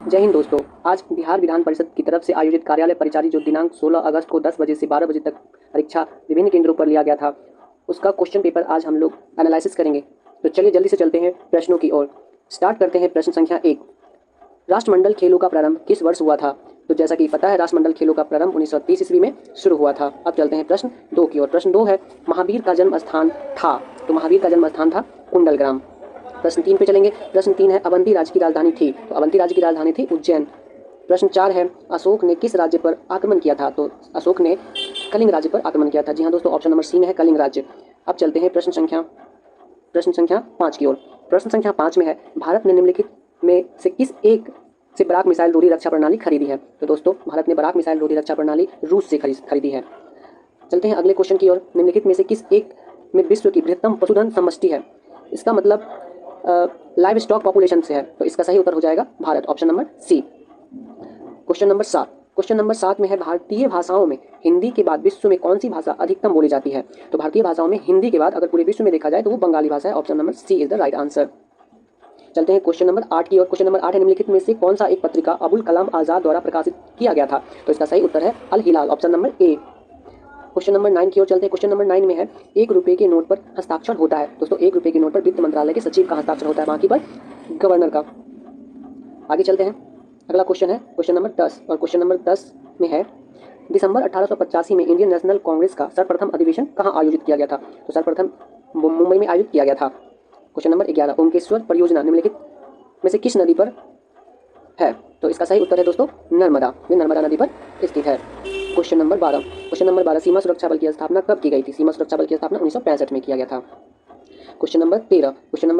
जय हिंद दोस्तों। आज बिहार विधान परिषद की तरफ से आयोजित कार्यालय परिचारी जो दिनांक 16 अगस्त को 10 बजे से 12 बजे तक परीक्षा विभिन्न केंद्रों पर लिया गया था, उसका क्वेश्चन पेपर आज हम लोग एनालिसिस करेंगे। तो चलिए जल्दी से चलते हैं प्रश्नों की ओर। स्टार्ट करते हैं प्रश्न संख्या 1। राष्ट्रमंडल खेलों का प्रारंभ किस वर्ष हुआ था? तो जैसा कि पता है, राष्ट्रमंडल खेलों का प्रारंभ 1930 ईस्वी में शुरू हुआ था। अब चलते हैं प्रश्न 2 की ओर। प्रश्न 2 है, महावीर का जन्म स्थान था। तो महावीर का जन्म स्थान था कुंडलग्राम। प्रश्न 3 पे चलेंगे। प्रश्न 3 है, अवंती राज्य की राजधानी थी। तो अवंती राज्य की राजधानी थी उज्जैन। प्रश्न 4 है, अशोक ने किस राज्य पर आक्रमण किया था? तो अशोक ने कलिंग राज्य पर आक्रमण किया था। जी हाँ दोस्तों, ऑप्शन नंबर सी में है कलिंग राज्य। अब चलते हैं प्रश्न संख्या 5 की ओर। प्रश्न संख्या 5 में है, भारत ने निम्नलिखित में से किस एक से बराक मिसाइल रोधी रक्षा प्रणाली खरीदी है? तो दोस्तों, भारत ने बराक मिसाइल रोधी रक्षा प्रणाली रूस से खरीदी है। चलते हैं अगले क्वेश्चन की ओर। निम्नलिखित में से किस एक में विश्व की बृहत्तम पशुधन समष्टि है? इसका मतलब लाइव स्टॉक पॉपुलेशन से है। तो इसका सही उत्तर हो जाएगा Bharat, option number C. Question number 7 में है, भारतीय भाषाओं में हिंदी के बाद विश्व में कौन सी भाषा अधिकतम बोली जाती है? तो भारतीय भाषाओं में हिंदी के बाद अगर पूरे विश्व में देखा जाए तो वो बंगाली भाषा है। Option number C is the right answer. चलते हैं क्वेश्चन नंबर 8 की ओर। क्वेश्चन नंबर 8 है, निम्नलिखित में से कौन सा एक पत्रिका अबुल कलाम आजाद द्वारा प्रकाशित किया गया था? तो इसका सही उत्तर है Al Hilal, option number A. Question number 9 की ओर चलते हैं। क्वेश्चन नंबर 9 में है, 1 रुपये के नोट पर हस्ताक्षर होता है। दोस्तों, 1 रुपये के नोट पर वित्त मंत्रालय के सचिव का हस्ताक्षर होता है, बाकी पर गवर्नर का। आगे चलते हैं। अगला क्वेश्चन है क्वेश्चन नंबर 10, और क्वेश्चन नंबर 10 में है, दिसंबर 1885 में इंडियन नेशनल कांग्रेस का सर्वप्रथम अधिवेशन कहाँ आयोजित किया गया था? तो सर्वप्रथम मुंबई में आयोजित किया गया था। क्वेश्चन नंबर 11, ओमकेश्वर परियोजना निम्नलिखित में से किस नदी पर है? तो इसका सही उत्तर है दोस्तों नर्मदा। ये नर्मदा नदी पर स्थित है। क्वेश्चन नंबर 12, सीमा सुरक्षा बल की स्थापना कब की गई थी? सीमा सुरक्षा बल की स्थापना 1965 में किया गया था। क्वेश्चन नंबर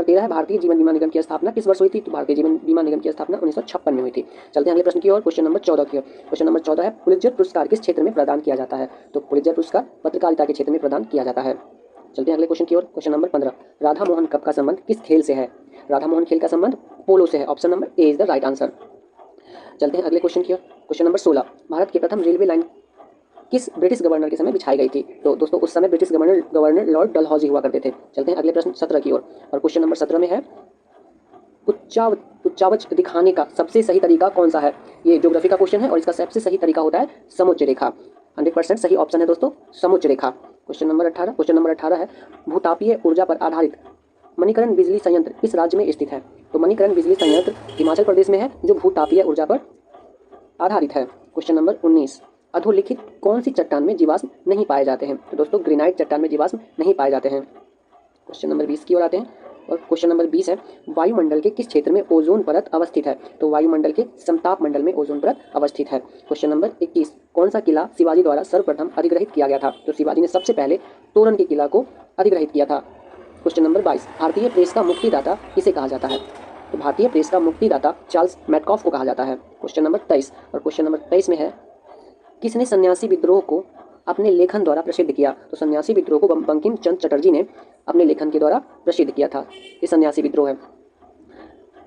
13 है, भारतीय जीवन बीमा निगम की स्थापना किस वर्ष हुई थी? तो भारतीय जीवन बीमा निगम की स्थापना 1956 में हुई थी। चलते हैं अगले प्रश्न की ओर। क्वेश्चन नंबर 14 की ओर। क्वेश्चन नंबर 14 है, पुलित्जर पुरस्कार किस क्षेत्र में प्रदान किया जाता है? तो पुलित्जर पुरस्कार पत्रकारिता के क्षेत्र में प्रदान किया जाता है। चलते हैं अगले क्वेश्चन की ओर। Question number 15, Radha Mohan cup का संबंध किस खेल से है? राधा मोहन खेल का संबंध पोलो से है। Option number A is the right answer. चलते हैं अगले क्वेश्चन की ओर। क्वेश्चन नंबर 16, भारत की प्रथम रेलवे लाइन किस ब्रिटिश गवर्नर के समय बिछाई गई थी? तो दोस्तों, उस समय ब्रिटिश गवर्नर लॉर्ड डलहौजी हुआ करते थे। चलते हैं अगले प्रश्न 17 की ओर। और क्वेश्चन नंबर 17 में है, उच्चावच दिखाने का सबसे सही तरीका कौन सा है? ये ज्योग्राफी का क्वेश्चन है और इसका सबसे सही तरीका होता है समुच्च रेखा। 100% सही ऑप्शन है दोस्तों समुच्च रेखा। क्वेश्चन नंबर 18 है, भूतापीय ऊर्जा पर आधारित मणिकरण बिजली संयंत्र किस राज्य में स्थित है? तो मणिकरण बिजली संयंत्र हिमाचल प्रदेश में है, जो भूतापीय ऊर्जा पर आधारित है। क्वेश्चन नंबर 19, अधोलिखित कौन सी चट्टान में जीवाश्म नहीं पाए जाते हैं? तो दोस्तों, ग्रेनाइट चट्टान में जीवाश्म नहीं पाए जाते हैं। क्वेश्चन नंबर 20 की ओर आते हैं। और क्वेश्चन नंबर 20 है, वायुमंडल के किस क्षेत्र में ओजोन परत अवस्थित है? तो वायुमंडल के समताप मंडल में ओजोन परत अवस्थित है। क्वेश्चन नंबर 21, कौन सा किला शिवाजी द्वारा सर्वप्रथम अधिग्रहित किया गया था? तो शिवाजी ने सबसे पहले तोरण के किला को अधिग्रहित किया था। क्वेश्चन नंबर 22, भारतीय प्रेस का मुक्तिदाता किसे कहा जाता है? तो भारतीय प्रेस का मुक्तिदाता चार्ल्स मैटकॉफ को कहा जाता है। क्वेश्चन नंबर 23, और क्वेश्चन नंबर 23 में है, किसने सन्यासी विद्रोह को अपने लेखन द्वारा प्रसिद्ध किया? तो सन्यासी विद्रोह को बंकिम चंद्र चटर्जी ने अपने लेखन के द्वारा प्रसिद्ध किया था। ये सन्यासी विद्रोह है।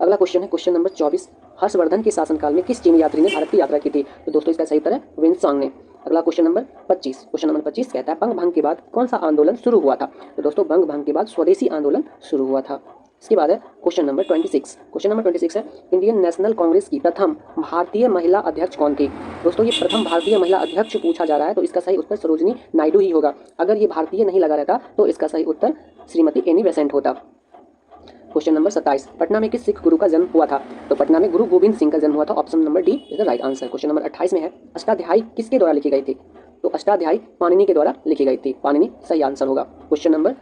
अगला क्वेश्चन है क्वेश्चन नंबर 24, हर्षवर्धन के शासनकाल में किस चीनी यात्री ने भारत की यात्रा की थी? तो दोस्तों, इसका सही उत्तर है विंसांग ने। अगला क्वेश्चन नंबर 25 कहता है, बंग भंग के बाद कौन सा आंदोलन शुरू हुआ था? तो दोस्तों, बंग भंग के बाद स्वदेशी आंदोलन शुरू हुआ था। इसके बाद है क्वेश्चन नंबर 26। क्वेश्चन नंबर 26 है, इंडियन नेशनल कांग्रेस की प्रथम भारतीय महिला अध्यक्ष कौन थी? दोस्तों, ये प्रथम भारतीय महिला अध्यक्ष पूछा जा रहा है, तो इसका सही उत्तर सरोजिनी नायडू ही होगा। अगर ये भारतीय नहीं लगा रहता तो इसका सही उत्तर श्रीमती एनी बेसेंट होता। क्वेश्चन नंबर 27, पटना में किस सिख गुरु का जन्म हुआ था? तो पटना में गुरु गोविंद सिंह का जन्म हुआ था। Option number D is the right answer. Question number 28 में है, अष्टाध्यायी किसके द्वारा लिखी गई थी? तो अष्टाध्यायी पाणिनि के द्वारा लिखी गई थी। पाणिनि सही आंसर होगा। क्वेश्चन नंबर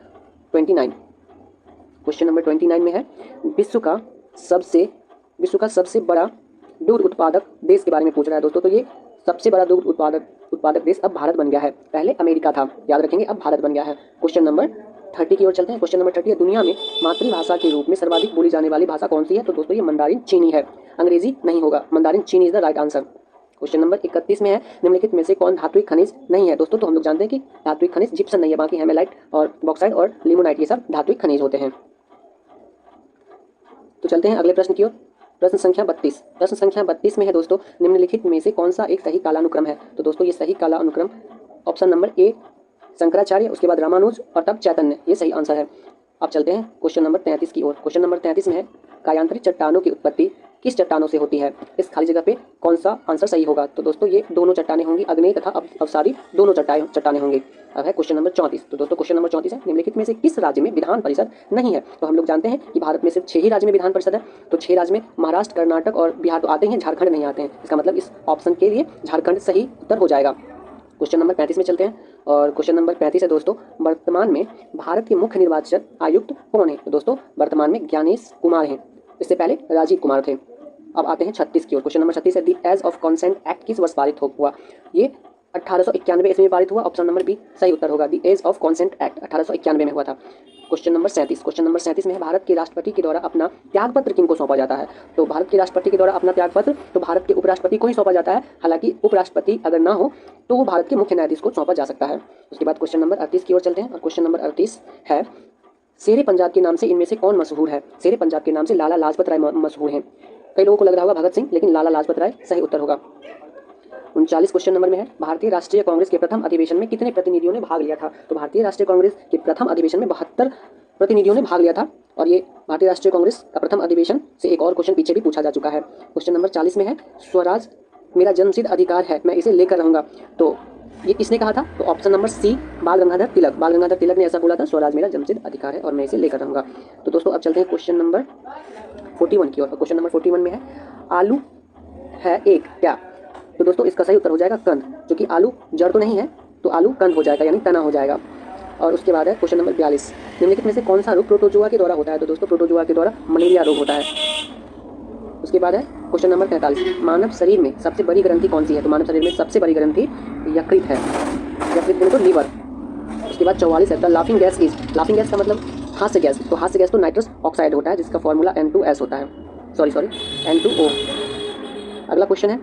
29 में है, विश्व का सबसे बड़ा दूध उत्पादक देश के बारे में पूछ रहा है दोस्तों। तो ये सबसे बड़ा दूध उत्पादक देश अब भारत बन गया है। पहले अमेरिका था, याद रखेंगे, अब भारत बन गया है। क्वेश्चन नंबर 30 की ओर चलते हैं। क्वेश्चन नंबर 30 है, दुनिया में मातृभाषा के रूप में सर्वाधिक बोली जाने वाली भाषा कौन सी है? तो दोस्तों, ये मंदारिन चीनी है, अंग्रेजी नहीं होगा। मंदारिन चीनी is the right answer. Question number 31 में है, निम्नलिखित में से कौन धात्विक खनिज नहीं है? दोस्तों, तो हम लोग जानते हैं कि धात्विक खनिज जिप्सम नहीं है, बाकी हेमेलाइट और बॉक्साइट और लिमोनाइट ये सब धात्विक खनिज होते हैं। तो चलते हैं अगले प्रश्न की ओर। प्रश्न संख्या 32 में है दोस्तों, निम्नलिखित में से कौन सा एक सही कालानुक्रम है? तो दोस्तों, ये सही काला अनुक्रम ऑप्शन नंबर ए शंकराचार्य, उसके बाद रामानुज और तब चैतन्य, ये सही आंसर है। अब चलते हैं क्वेश्चन नंबर 33 की ओर। क्वेश्चन नंबर 33 में है, कायांतरित चट्टानों की उत्पत्ति किस चट्टानों से होती है? इस खाली जगह पे कौन सा आंसर सही होगा? तो दोस्तों ये दोनों चट्टानें होंगी, आग्नेय तथा अवसादी दोनों चट्टानें होंगी। अब है क्वेश्चन नंबर 34। तो दोस्तों क्वेश्चन नंबर 34 है, निम्नलिखित में से किस राज्य में विधान परिषद नहीं है? तो हम लोग जानते हैं कि भारत में सिर्फ 6 ही राज्य में विधान परिषद है। तो 6 राज्य में महाराष्ट्र, कर्नाटक और बिहार तो आते हैं, झारखंड नहीं आते हैं। इसका मतलब इस ऑप्शन के लिए झारखंड सही उत्तर हो जाएगा। क्वेश्चन नंबर 35 में चलते हैं और क्वेश्चन नंबर 35 है दोस्तों, वर्तमान में भारत के मुख्य निर्वाचन आयुक्त कौन है? तो दोस्तों वर्तमान में ज्ञानेश कुमार हैं, इससे पहले राजीव कुमार थे। अब आते हैं 36 की ओर। क्वेश्चन नंबर 36 है, the age of consent act किस वर्ष पारित हुआ? ये 1891 ईस्वी में पारित हुआ। ऑप्शन नंबर बी सही उत्तर होगा, the age of consent act 1891 में हुआ था। Question number 37। क्वेश्चन नंबर 37 में है, भारत के राष्ट्रपति के द्वारा अपना त्यागपत्र किनको सौंपा जाता है? तो भारत के राष्ट्रपति के द्वारा अपना त्यागपत्र तो भारत के उपराष्ट्रपति को ही सौंपा जाता है। हालांकि उपराष्ट्रपति अगर ना हो तो वो भारत के मुख्य न्यायाधीश को सौंपा जा सकता है। उसके बाद क्वेश्चन नंबर 38 की ओर चलते हैं और क्वेश्चन नंबर 38 है, शेरे पंजाब के नाम से इनमें से कौन मशहूर है? शेरे पंजाब के नाम से लाला लाजपत राय मशहूर हैं। कई लोगों को लग रहा होगा भगत सिंह, लेकिन लाला लाजपत राय सही उत्तर होगा। 39 क्वेश्चन नंबर में है, भारतीय राष्ट्रीय कांग्रेस के प्रथम अधिवेशन में कितने प्रतिनिधियों ने भाग लिया था? तो भारतीय राष्ट्रीय कांग्रेस के प्रथम अधिवेशन में 72 प्रतिनिधियों ने भाग लिया था। और ये भारतीय राष्ट्रीय कांग्रेस का प्रथम अधिवेशन से एक और क्वेश्चन पीछे भी पूछा जा चुका है। क्वेश्चन नंबर 40 में है, स्वराज मेरा जन्मसिद्ध अधिकार है, मैं इसे लेकर रहूंगा। तो ये किसने कहा था? तो ऑप्शन नंबर सी बाल गंगाधर तिलक। बाल गंगाधर तिलक ने ऐसा बोला था, स्वराज मेरा जन्मसिद्ध अधिकार है और मैं इसे लेकर रहूंगा। तो दोस्तों अब चलते हैं क्वेश्चन नंबर 41 की ओर। क्वेश्चन नंबर 41 में है, आलू है एक क्या? तो दोस्तों इसका सही उत्तर हो जाएगा कंद, जो कि आलू जड़ तो नहीं है, तो आलू कंद हो जाएगा, यानी तना हो जाएगा। और उसके बाद है क्वेश्चन नंबर 42, निम्नलिखित में से कौन सा रोग प्रोटोजोआ के द्वारा होता है? तो दोस्तों प्रोटोजोआ के द्वारा मलेरिया रोग होता है। उसके बाद है क्वेश्चन नंबर 43, मानव शरीर में सबसे बड़ी ग्रंथि कौन सी है? तो मानव शरीर में सबसे बड़ी ग्रंथि यकृत है, यकृत बोले तो लीवर। उसके बाद 44 है, the laughing gas is, laughing gas का मतलब हास्य गैस, तो हास्य गैस तो नाइट्रस ऑक्साइड होता है, जिसका फॉर्मूला N2S होता है, सॉरी N2O। अगला क्वेश्चन है,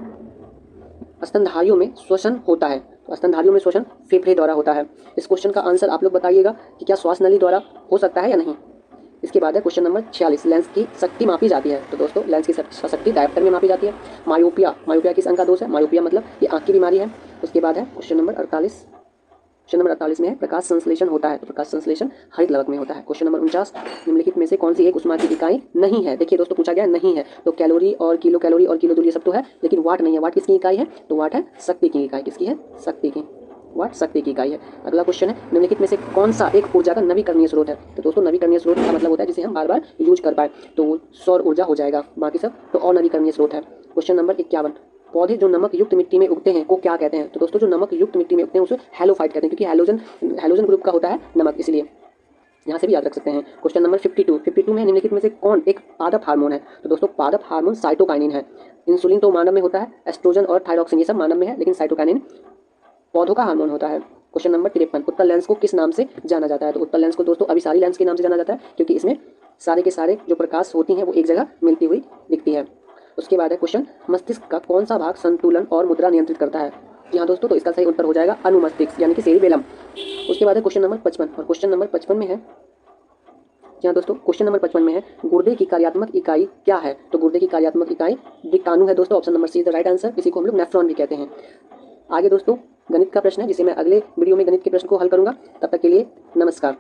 स्तनधारियों में श्वसन होता है, तो स्तनधारियों में श्वसन फेफड़े द्वारा होता है। इस क्वेश्चन का आंसर आप लोग बताइएगा कि क्या श्वास नली द्वारा हो सकता है या नहीं। इसके बाद है क्वेश्चन नंबर 46, लेंस की शक्ति मापी जाती है। तो दोस्तों लेंस की शक्ति डायप्टर में मापी जाती है। मायोपिया, मायोपिया किस अंग का दोष है? मायोपिया मतलब ये आँख की बीमारी है। उसके बाद है क्वेश्चन नंबर 48, क्वेश्चन नंबर 48 में है, प्रकाश संश्लेषण होता है, तो प्रकाश संश्लेषण हरित लवक में होता है। क्वेश्चन नंबर 49, निम्नलिखित में से कौन सी एक ऊष्मा की इकाई नहीं है? देखिए दोस्तों पूछा गया नहीं है, तो कैलोरी और किलो जूल ये सब तो है, लेकिन वाट नहीं है। वाट किसकी इकाई है? तो वाट है शक्ति की इकाई। किसकी है? शक्ति की। वाट शक्ति की इकाई है। अगला क्वेश्चन है, निम्नलिखित में से कौन सा एक ऊर्जा का नवीकरणीय स्रोत है? तो दोस्तों नवीकरणीय स्रोत का मतलब होता है जिसे हम बार बार यूज कर पाए, तो सौर ऊर्जा हो जाएगा, बाकी सब तो और नवीकरणीय स्रोत है। क्वेश्चन नंबर 51, पौधे जो नमक युक्त मिट्टी में उगते हैं को क्या कहते हैं? तो दोस्तों जो नमक युक्त मिट्टी में उगते हैं उसे हैलोफाइट कहते हैं, क्योंकि हैलोजन ग्रुप का होता है नमक, इसलिए यहाँ से भी याद रख सकते हैं। क्वेश्चन नंबर 52 में निम्नलिखित में से कौन एक पादप हार्मोन है? तो दोस्तों पादप हार्मोन साइटोकाइनिन है। इंसुलिन तो मानव में होता है, एस्ट्रोजन और थायरॉक्सिन ये सब मानव में है, लेकिन साइटोकाइनिन पौधों का हार्मोन होता है। क्वेश्चन नंबर 53, उत्तल लेंस को किस नाम से जाना जाता है? तो उत्तल लेंस को दोस्तों अभिसारी लेंस के नाम से जाना जाता है, क्योंकि इसमें सारे के सारे जो प्रकाश होती हैं वो एक जगह मिलती हुई दिखती है। उसके बाद है क्वेश्चन, मस्तिष्क का कौन सा भाग संतुलन और मुद्रा नियंत्रित करता है? जी हाँ दोस्तों, तो इसका सही उत्तर हो जाएगा अनुमस्तिष्क, यानी कि सेरिबेलम। उसके बाद है क्वेश्चन नंबर 55 और क्वेश्चन नंबर 55 में है, जी हाँ दोस्तों, क्वेश्चन नंबर 55 में है, गुर्दे की कार्यात्मक इकाई क्या है? तो गुर्दे की कार्यात्मक इकाई विकाणु है दोस्तों। Option number C is the right answer. इसी को हम लोग नेफ्रॉन भी कहते हैं। आगे दोस्तों गणित का प्रश्न है, जिसे मैं अगले वीडियो में गणित के प्रश्न को हल करूंगा। तब तक के लिए नमस्कार।